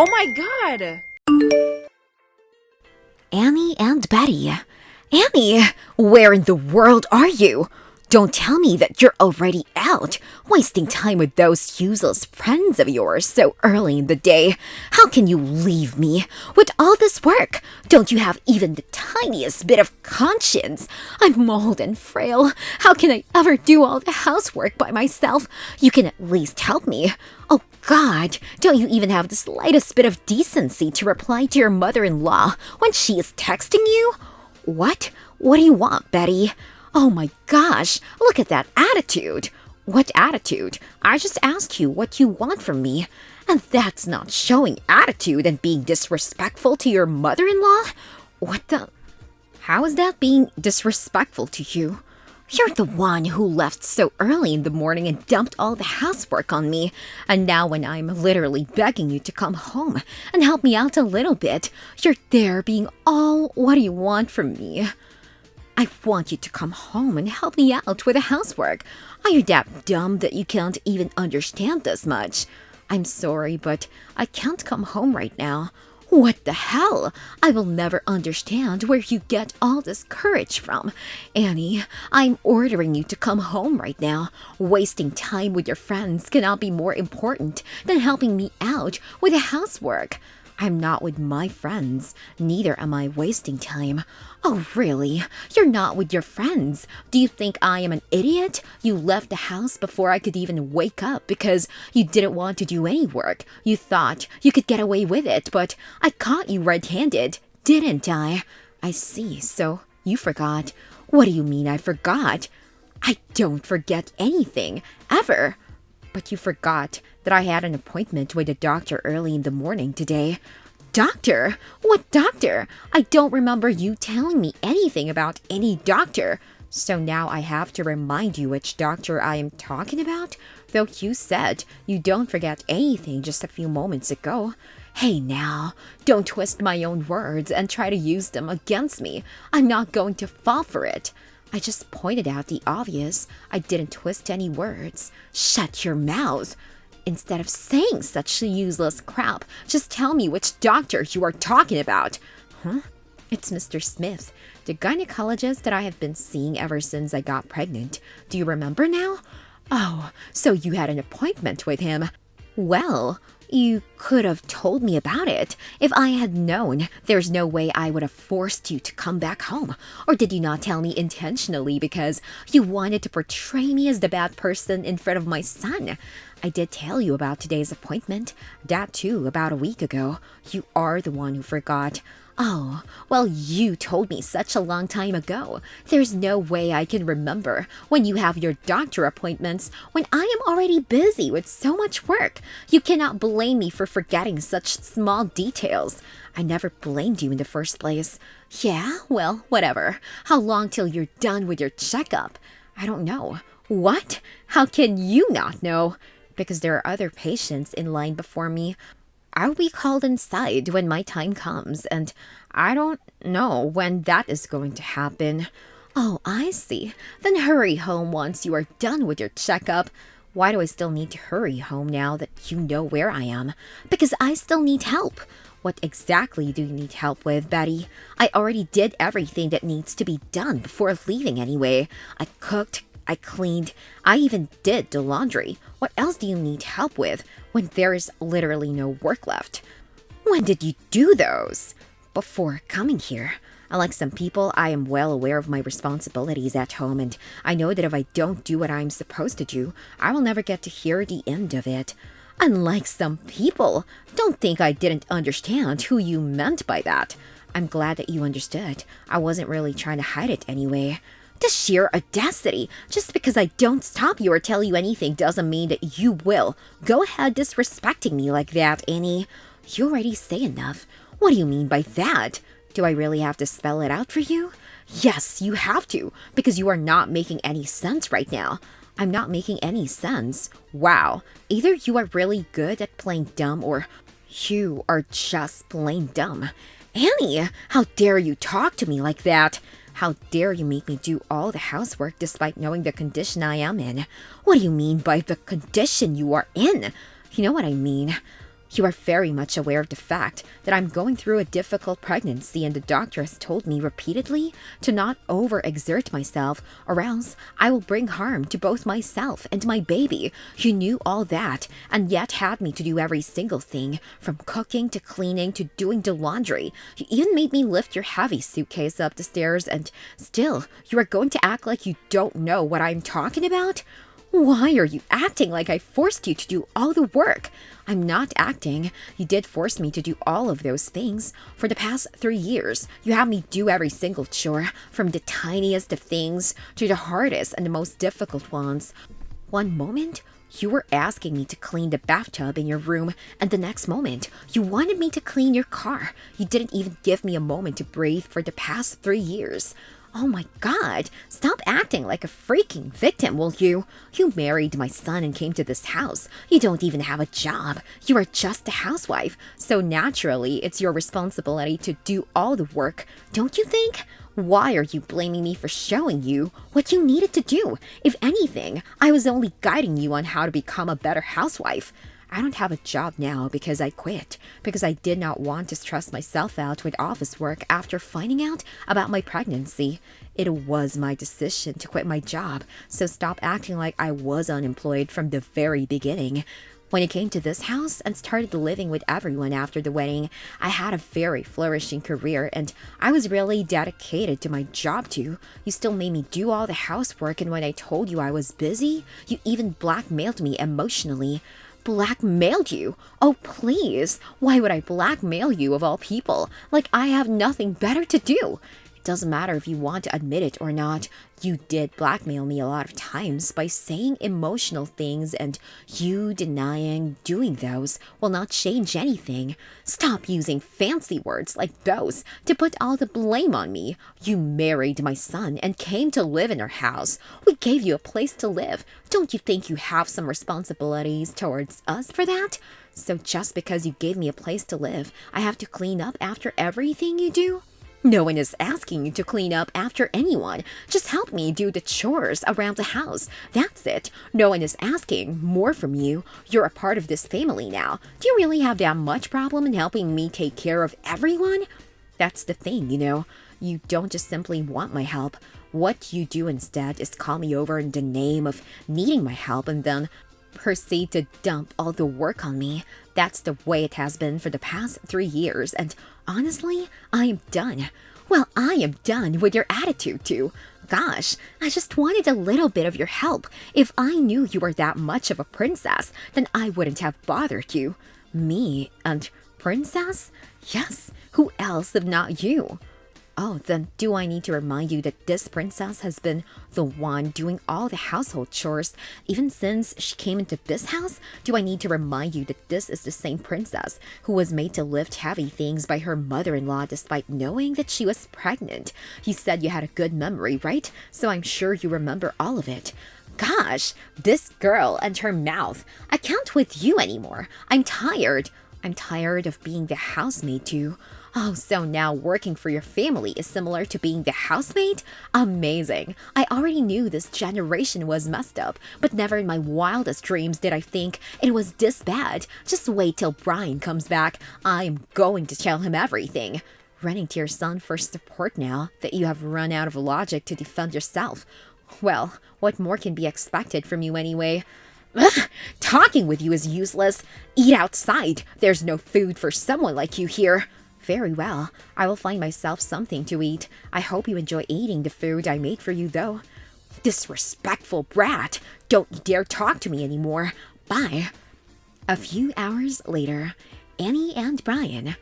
Oh my god! Annie and Betty. Annie, where in the world are you? Don't tell me that you're already out, wasting time with those useless friends of yours so early in the day. How can you leave me? With all this work, don't you have even the tiniest bit of conscience? I'm old and frail. How can I ever do all the housework by myself? You can at least help me. Oh God, don't you even have the slightest bit of decency to reply to your mother-in-law when she is texting you? What? What do you want, Betty? Oh my gosh, look at that attitude. What attitude? I just asked you what you want from me. And that's not showing attitude and being disrespectful to your mother-in-law? What the? How is that being disrespectful to you? You're the one who left so early in the morning and dumped all the housework on me. And now when I'm literally begging you to come home and help me out a little bit, you're there being all, what do you want from me? I want you to come home and help me out with the housework. Are you that dumb that you can't even understand this much? I'm sorry, but I can't come home right now. What the hell? I will never understand where you get all this courage from. Annie, I'm ordering you to come home right now. Wasting time with your friends cannot be more important than helping me out with the housework. I'm not with my friends. Neither am I wasting time. Oh, really? You're not with your friends. Do you think I am an idiot? You left the house before I could even wake up because you didn't want to do any work. You thought you could get away with it, but I caught you red-handed, didn't I? I see, so you forgot. What do you mean I forgot? I don't forget anything, ever. But you forgot that I had an appointment with a doctor early in the morning today. Doctor? What doctor? I don't remember you telling me anything about any doctor. So now I have to remind you which doctor I am talking about? Though you said you don't forget anything just a few moments ago. Hey now, don't twist my own words and try to use them against me. I'm not going to fall for it. I just pointed out the obvious. I didn't twist any words. Shut your mouth. Instead of saying such useless crap, just tell me which doctor you are talking about. Huh? It's Mr. Smith, the gynecologist that I have been seeing ever since I got pregnant. Do you remember now? Oh, so you had an appointment with him. Well, you could have told me about it. If I had known, there's no way I would have forced you to come back home. Or did you not tell me intentionally because you wanted to portray me as the bad person in front of my son? I did tell you about today's appointment. That too, about a week ago. You are the one who forgot. Oh, well, you told me such a long time ago. There's no way I can remember when you have your doctor appointments when I am already busy with so much work. You cannot blame me for forgetting such small details. I never blamed you in the first place. Yeah, well, whatever. How long till you're done with your checkup? I don't know. What? How can you not know? Because there are other patients in line before me. I'll be called inside when my time comes, and I don't know when that is going to happen. Oh, I see. Then hurry home once you are done with your checkup. Why do I still need to hurry home now that you know where I am? Because I still need help. What exactly do you need help with, Betty? I already did everything that needs to be done before leaving anyway. I cooked, I cleaned, I even did the laundry. What else do you need help with when there is literally no work left? When did you do those? Before coming here. Unlike some people, I am well aware of my responsibilities at home, and I know that if I don't do what I'm supposed to do, I will never get to hear the end of it. Unlike some people, don't think I didn't understand who you meant by that. I'm glad that you understood. I wasn't really trying to hide it anyway. The sheer audacity! Just because I don't stop you or tell you anything doesn't mean that you will. Go ahead disrespecting me like that, Annie. You already say enough. What do you mean by that? Do I really have to spell it out for you? Yes, you have to, because you are not making any sense right now. I'm not making any sense. Wow, either you are really good at playing dumb or you are just plain dumb. Annie, how dare you talk to me like that? How dare you make me do all the housework despite knowing the condition I am in? What do you mean by the condition you are in? You know what I mean. You are very much aware of the fact that I'm going through a difficult pregnancy, and the doctor has told me repeatedly to not overexert myself, or else I will bring harm to both myself and my baby. You knew all that, and yet had me to do every single thing, from cooking to cleaning to doing the laundry. You even made me lift your heavy suitcase up the stairs, and still, you are going to act like you don't know what I'm talking about? Why are you acting like I forced you to do all the work? I'm not acting. You did force me to do all of those things. For the past 3 years, you had me do every single chore, from the tiniest of things to the hardest and the most difficult ones. One moment, you were asking me to clean the bathtub in your room, and the next moment, you wanted me to clean your car. You didn't even give me a moment to breathe for the past 3 years. Oh my God, stop acting like a freaking victim, will you? You married my son and came to this house. You don't even have a job. You are just a housewife. So naturally, it's your responsibility to do all the work, don't you think? Why are you blaming me for showing you what you needed to do? If anything, I was only guiding you on how to become a better housewife. I don't have a job now because I quit, because I did not want to stress myself out with office work after finding out about my pregnancy. It was my decision to quit my job, so stop acting like I was unemployed from the very beginning. When I came to this house and started living with everyone after the wedding, I had a very flourishing career, and I was really dedicated to my job too. You still made me do all the housework, and when I told you I was busy, you even blackmailed me emotionally. Blackmailed you? Oh, please. Why would I blackmail you of all people? Like I have nothing better to do. It doesn't matter if you want to admit it or not. You did blackmail me a lot of times by saying emotional things, and you denying doing those will not change anything. Stop using fancy words like those to put all the blame on me. You married my son and came to live in our house. We gave you a place to live. Don't you think you have some responsibilities towards us for that? So just because you gave me a place to live, I have to clean up after everything you do? No one is asking you to clean up after anyone. Just help me do the chores around the house. That's it. No one is asking more from you. You're a part of this family now. Do you really have that much problem in helping me take care of everyone? That's the thing, you know. You don't just simply want my help. What you do instead is call me over in the name of needing my help and then proceed to dump all the work on me. That's the way it has been for the past 3 years, and honestly, I am done. Well, I am done with your attitude too. Gosh, I just wanted a little bit of your help. If I knew you were that much of a princess, then I wouldn't have bothered you. Me and princess? Yes, who else if not you? Oh, then do I need to remind you that this princess has been the one doing all the household chores even since she came into this house? Do I need to remind you that this is the same princess who was made to lift heavy things by her mother-in-law despite knowing that she was pregnant? You said you had a good memory, right? So I'm sure you remember all of it. Gosh, this girl and her mouth. I can't with you anymore. I'm tired. I'm tired of being the housemaid too. Oh, so now working for your family is similar to being the housemaid? Amazing. I already knew this generation was messed up, but never in my wildest dreams did I think it was this bad. Just wait till Brian comes back. I'm going to tell him everything. Running to your son for support now that you have run out of logic to defend yourself. Well, what more can be expected from you anyway? Ugh, talking with you is useless. Eat outside. There's no food for someone like you here. Very well. I will find myself something to eat. I hope you enjoy eating the food I made for you, though. Disrespectful brat. Don't you dare talk to me anymore. Bye. A few hours later, Annie and Brian.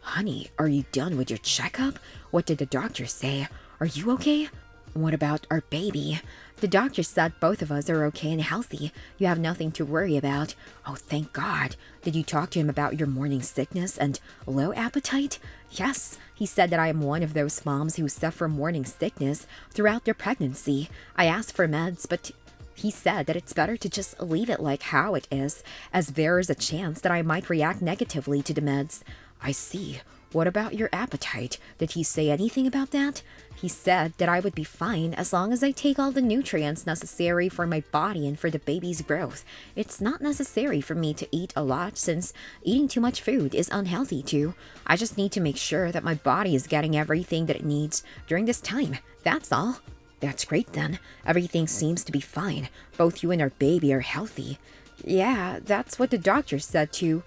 Honey, are you done with your checkup? What did the doctor say? Are you okay? What about our baby? The doctor said both of us are okay and healthy. You have nothing to worry about. Oh, thank God. Did you talk to him about your morning sickness and low appetite? Yes, he said that I am one of those moms who suffer morning sickness throughout their pregnancy. I asked for meds, but he said that it's better to just leave it like how it is, as there is a chance that I might react negatively to the meds. I see. What about your appetite? Did he say anything about that? He said that I would be fine as long as I take all the nutrients necessary for my body and for the baby's growth. It's not necessary for me to eat a lot since eating too much food is unhealthy too. I just need to make sure that my body is getting everything that it needs during this time. That's all. That's great then. Everything seems to be fine. Both you and our baby are healthy. Yeah, that's what the doctor said too.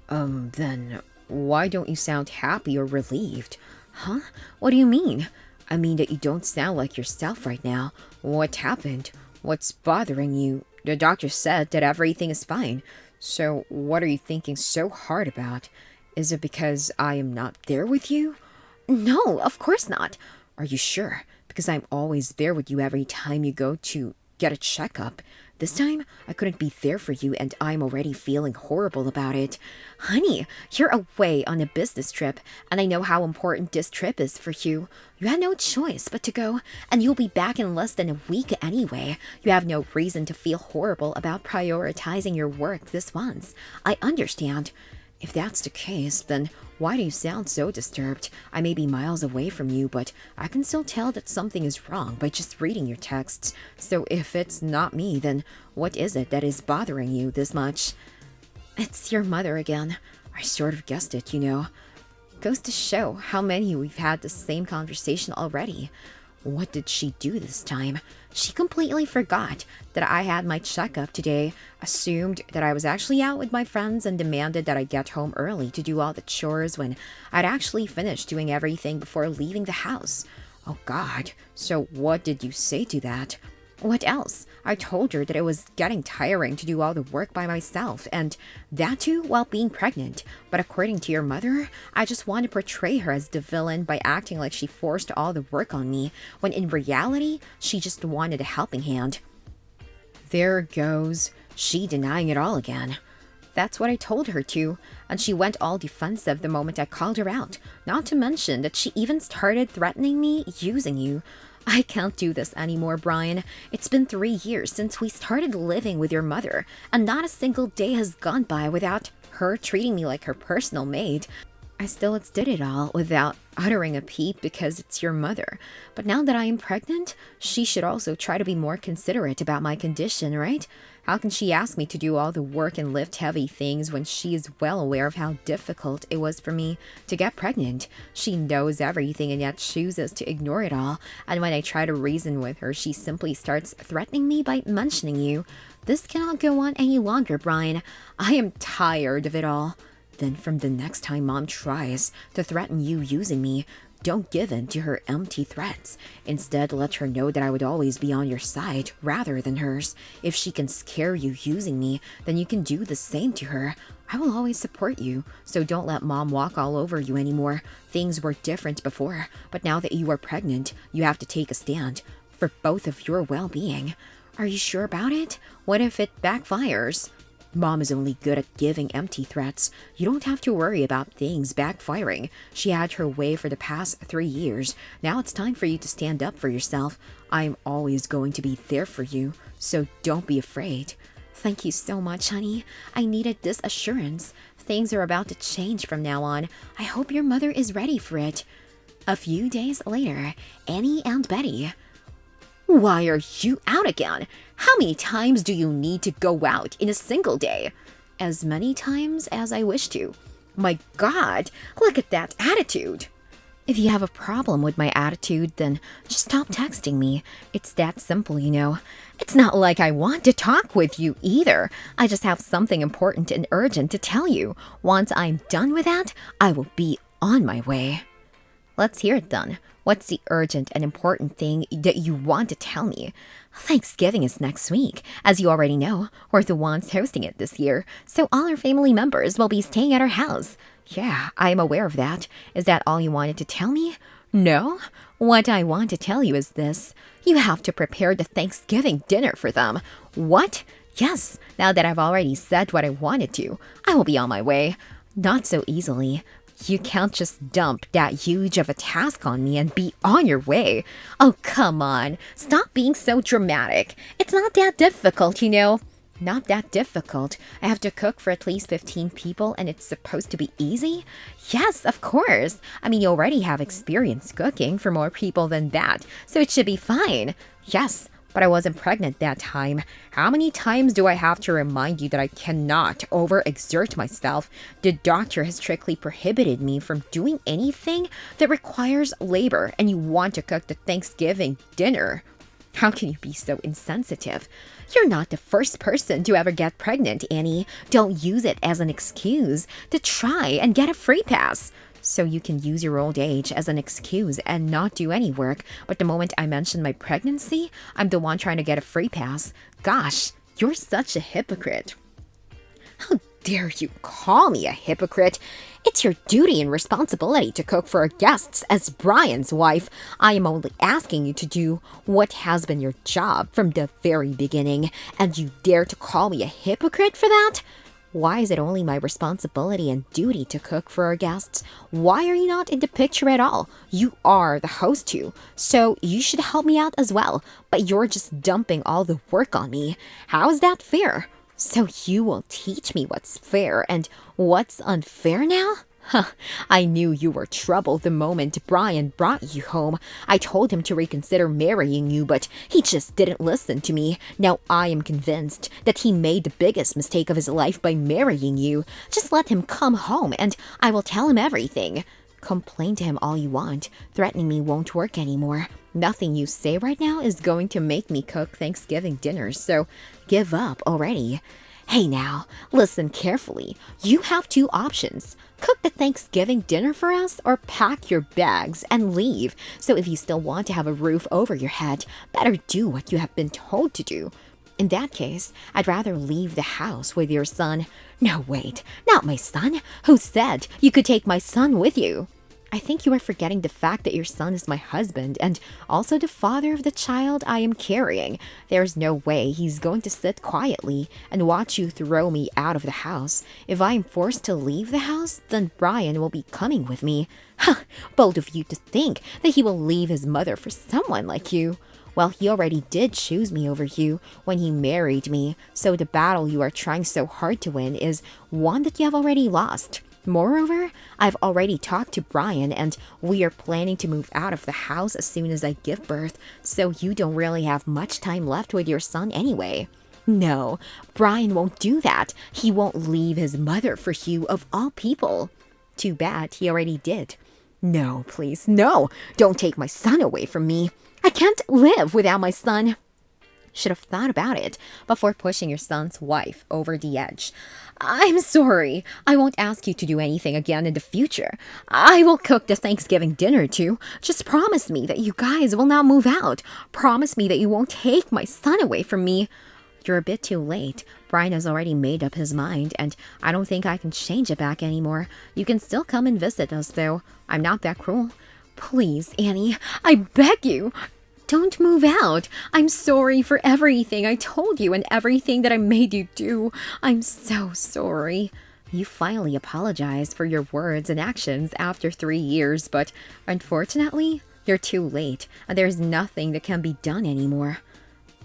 Then why don't you sound happy or relieved? Huh? What do you mean? I mean that you don't sound like yourself right now. What happened? What's bothering you? The doctor said that everything is fine. So what are you thinking so hard about? Is it because I am not there with you? No, of course not. Are you sure? Because I'm always there with you every time you go to get a checkup. This time, I couldn't be there for you and I'm already feeling horrible about it. Honey, you're away on a business trip and I know how important this trip is for you. You had no choice but to go and you'll be back in less than a week anyway. You have no reason to feel horrible about prioritizing your work this once. I understand. If that's the case, then why do you sound so disturbed? I may be miles away from you, but I can still tell that something is wrong by just reading your texts. So if it's not me, then what is it that is bothering you this much? It's your mother again. I sort of guessed it, you know. Goes to show how many we've had the same conversation already. What did she do this time? She completely forgot that I had my checkup today, assumed that I was actually out with my friends, and demanded that I get home early to do all the chores when I'd actually finished doing everything before leaving the house. Oh God, so what did you say to that? What else? I told her that it was getting tiring to do all the work by myself, and that too while being pregnant. But according to your mother, I just want to portray her as the villain by acting like she forced all the work on me, when in reality, she just wanted a helping hand. There goes she denying it all again. That's what I told her to, and she went all defensive the moment I called her out, not to mention that she even started threatening me using you. I can't do this anymore, Brian. It's been 3 years since we started living with your mother, and not a single day has gone by without her treating me like her personal maid. I still did it all without uttering a peep because it's your mother. But now that I am pregnant, she should also try to be more considerate about my condition, right? How can she ask me to do all the work and lift heavy things when she is well aware of how difficult it was for me to get pregnant? She knows everything and yet chooses to ignore it all. And when I try to reason with her, she simply starts threatening me by mentioning you. This cannot go on any longer, Brian. I am tired of it all. Then from the next time Mom tries to threaten you using me, don't give in to her empty threats. Instead, let her know that I would always be on your side rather than hers. If she can scare you using me, then you can do the same to her. I will always support you, so don't let Mom walk all over you anymore. Things were different before, but now that you are pregnant, you have to take a stand for both of your well-being. Are you sure about it? What if it backfires? Mom is only good at giving empty threats. You don't have to worry about things backfiring. She had her way for the past 3 years. Now it's time for you to stand up for yourself. I'm always going to be there for you, so don't be afraid. Thank you so much, honey. I needed this assurance. Things are about to change from now on. I hope your mother is ready for it. A few days later, Annie and Betty. Why are you out again? How many times do you need to go out in a single day? As many times as I wish to. My God, look at that attitude. If you have a problem with my attitude, then just stop texting me. It's that simple, you know. It's not like I want to talk with you either. I just have something important and urgent to tell you. Once I'm done with that, I will be on my way. Let's hear it then. What's the urgent and important thing that you want to tell me? Thanksgiving is next week. As you already know, we're the ones hosting it this year, so all our family members will be staying at our house. Yeah, I am aware of that. Is that all you wanted to tell me? No? What I want to tell you is this. You have to prepare the Thanksgiving dinner for them. What? Yes, now that I've already said what I wanted to, I will be on my way. Not so easily. You can't just dump that huge of a task on me and be on your way. Oh, come on. Stop being so dramatic. It's not that difficult, you know. not that difficult. I have to cook for at least 15 people and it's supposed to be easy? Yes, of course. I mean, you already have experience cooking for more people than that, so it should be fine. Yes, but I wasn't pregnant that time. How many times do I have to remind you that I cannot overexert myself? The doctor has strictly prohibited me from doing anything that requires labor, and you want to cook the Thanksgiving dinner. How can you be so insensitive? You're not the first person to ever get pregnant, Annie. Don't use it as an excuse to try and get a free pass. So you can use your old age as an excuse and not do any work, but the moment I mention my pregnancy, I'm the one trying to get a free pass. Gosh, you're such a hypocrite. How dare you call me a hypocrite? It's your duty and responsibility to cook for our guests as Brian's wife. I am only asking you to do what has been your job from the very beginning, and you dare to call me a hypocrite for that? Why is it only my responsibility and duty to cook for our guests? Why are you not in the picture at all? You are the host too, so you should help me out as well, but you're just dumping all the work on me. How is that fair? So you will teach me what's fair and what's unfair now? Huh, I knew you were trouble the moment Brian brought you home. I told him to reconsider marrying you, but he just didn't listen to me. Now I am convinced that he made the biggest mistake of his life by marrying you. Just let him come home and I will tell him everything. Complain to him all you want. Threatening me won't work anymore. Nothing you say right now is going to make me cook Thanksgiving dinners, so give up already. Hey now, listen carefully. You have two options. Cook the Thanksgiving dinner for us or pack your bags and leave. So if you still want to have a roof over your head, better do what you have been told to do. In that case, I'd rather leave the house with your son. No, wait, not my son. Who said you could take my son with you? I think you are forgetting the fact that your son is my husband and also the father of the child I am carrying. There's no way he's going to sit quietly and watch you throw me out of the house. If I am forced to leave the house, then Brian will be coming with me. Huh, bold of you to think that he will leave his mother for someone like you. Well, he already did choose me over you when he married me, so the battle you are trying so hard to win is one that you have already lost. Moreover, I've already talked to Brian and we are planning to move out of the house as soon as I give birth, so you don't really have much time left with your son anyway. No, Brian won't do that. He won't leave his mother for you of all people. Too bad he already did. No, please, no. Don't take my son away from me. I can't live without my son. Should have thought about it before pushing your son's wife over the edge. I'm sorry. I won't ask you to do anything again in the future. I will cook the Thanksgiving dinner too. Just promise me that you guys will not move out. Promise me that you won't take my son away from me. You're a bit too late. Brian has already made up his mind, and I don't think I can change it back anymore. You can still come and visit us, though. I'm not that cruel. Please, Annie, I beg you. Don't move out. I'm sorry for everything I told you and everything that I made you do. I'm so sorry. You finally apologized for your words and actions after 3 years, but unfortunately, you're too late, and there's nothing that can be done anymore.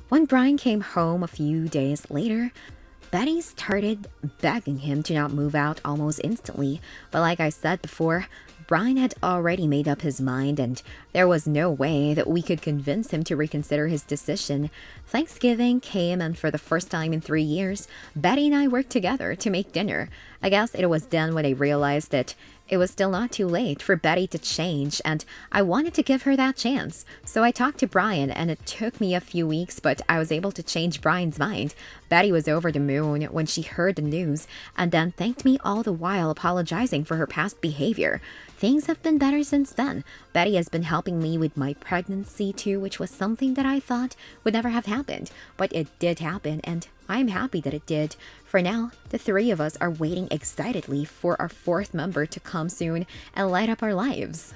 When Brian came home a few days later, Betty started begging him to not move out almost instantly, but like I said before, Brian had already made up his mind, and there was no way that we could convince him to reconsider his decision. Thanksgiving came, and for the first time in 3 years, Betty and I worked together to make dinner. I guess it was then when I realized that it was still not too late for Betty to change, and I wanted to give her that chance. So I talked to Brian, and it took me a few weeks, but I was able to change Brian's mind. Betty was over the moon when she heard the news, and then thanked me all the while apologizing for her past behavior. Things have been better since then. Betty has been helping me with my pregnancy too, which was something that I thought would never have happened. But it did happen, and I'm happy that it did. For now, the 3 of us are waiting excitedly for our 4th member to come soon and light up our lives.